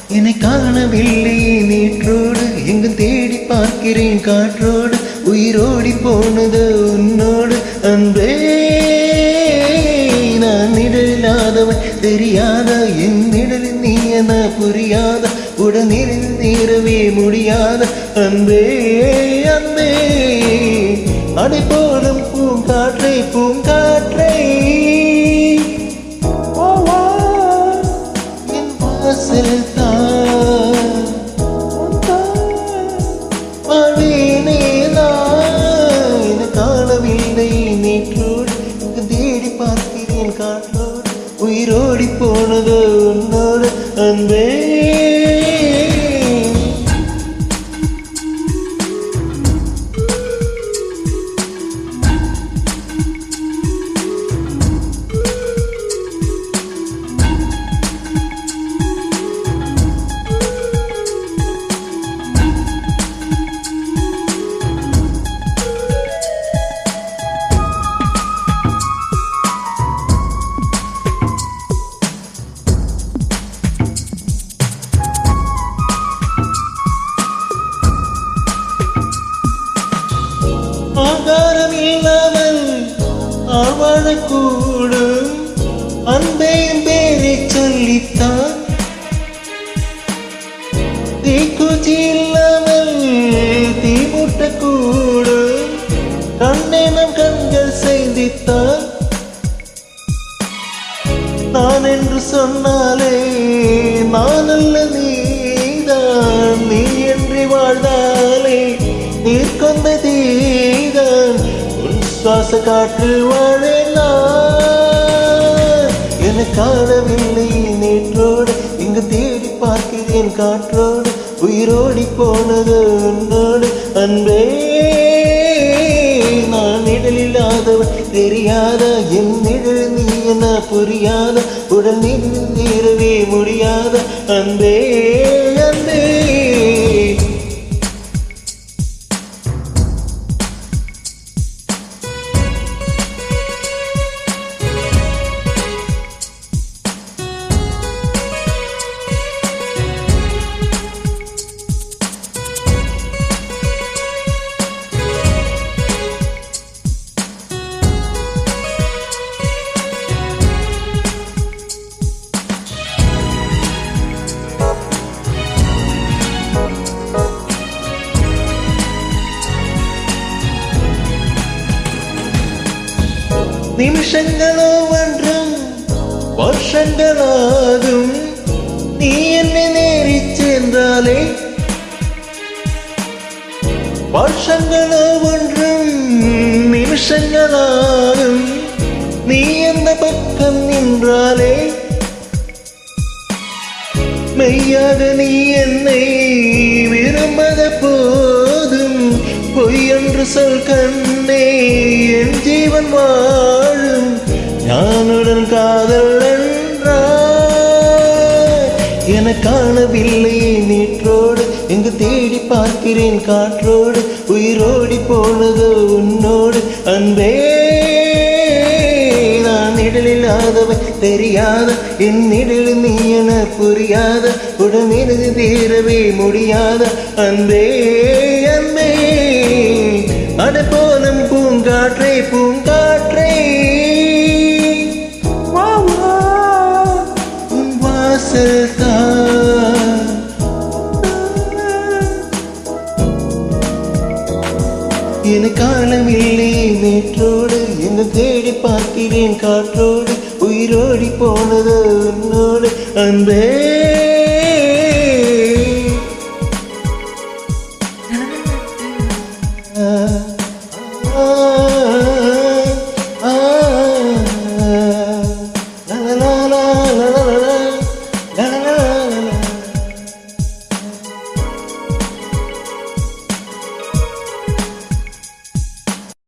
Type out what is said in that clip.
என்னை காணவில்லை நேற்றோடு எங்கு தேடி பார்க்கிறேன் காற்றோடு உயிரோடி போனது உன்னோடு அன்பே நான் நிழலாதவன் தெரியாத என் நிழலில் நீ என புரியாத உடனில் நீரவே முடியாத அன்பே அன்பே அடை போலும் பூங்காற்றை பூங்காற்றை என் வாசல் நேற்றோடு தேடி பார்க்கிறேன் காற்றோடு உயிரோடி போனது உன்னோடு அன்பே ஆகாரம் இல்லாமல் ஆழ்வாழக்கூடும் அன்பையும் பேரை சொல்லித்தான் தீக்குச்சி இல்லாமல் தீ மூட்டக்கூடும் கண்ணெனும் கண்கள் செய்தித்தான் நான் என்று சொன்னாலே நான் அல்ல நீதான் நீ என்று வாழ்ந்தாலே நீர் கொண்ட தீதான் உன் சுவாச காற்றில் வாழேன் என காணவில்லை நேற்றோடு இங்கு தேடி பார்க்கிறேன் காற்றோடு உயிரோடி போனது உன்னோடு அன்பே நான் நிழலில்லாதவன் தெரியாத என் நிழல் நீ என புரியாத உடல் நீரவே முடியாத அன்பே அன்பே நிமிஷங்களோ ஒன்றும் வருஷங்களாகும் நீ என்னை நேரிச் சென்றாலே வருஷங்களோ ஒன்றும் நிமிஷங்களாகும் நீ எந்த பக்கம் நின்றாலே மெய்யாக நீ என்னை விரும்பத போதும் பொய் என்று சொல் கண்ணே என் ஜீவன் வாழும் ஞானுடன் காதல் என காணவில்லை நேற்றோடு எங்கு தேடி பார்க்கிறேன் காற்றோடு உயிரோடி போனது உன்னோடு அன்பே நான் நிழலில்லாதவன் தெரியாத என் நிழல் நீ என புரியாத உடனே தீரவே முடியாத அன்பே அன்பே அடை போலும் பூங்காற்றை பூங்காற்றை உன் வாசல் என காணவில்லை நேற்றோடு என்ன தேடி பார்க்கிறேன் காற்றோடு உயிரோடி போனது உன்னோடு அன்பே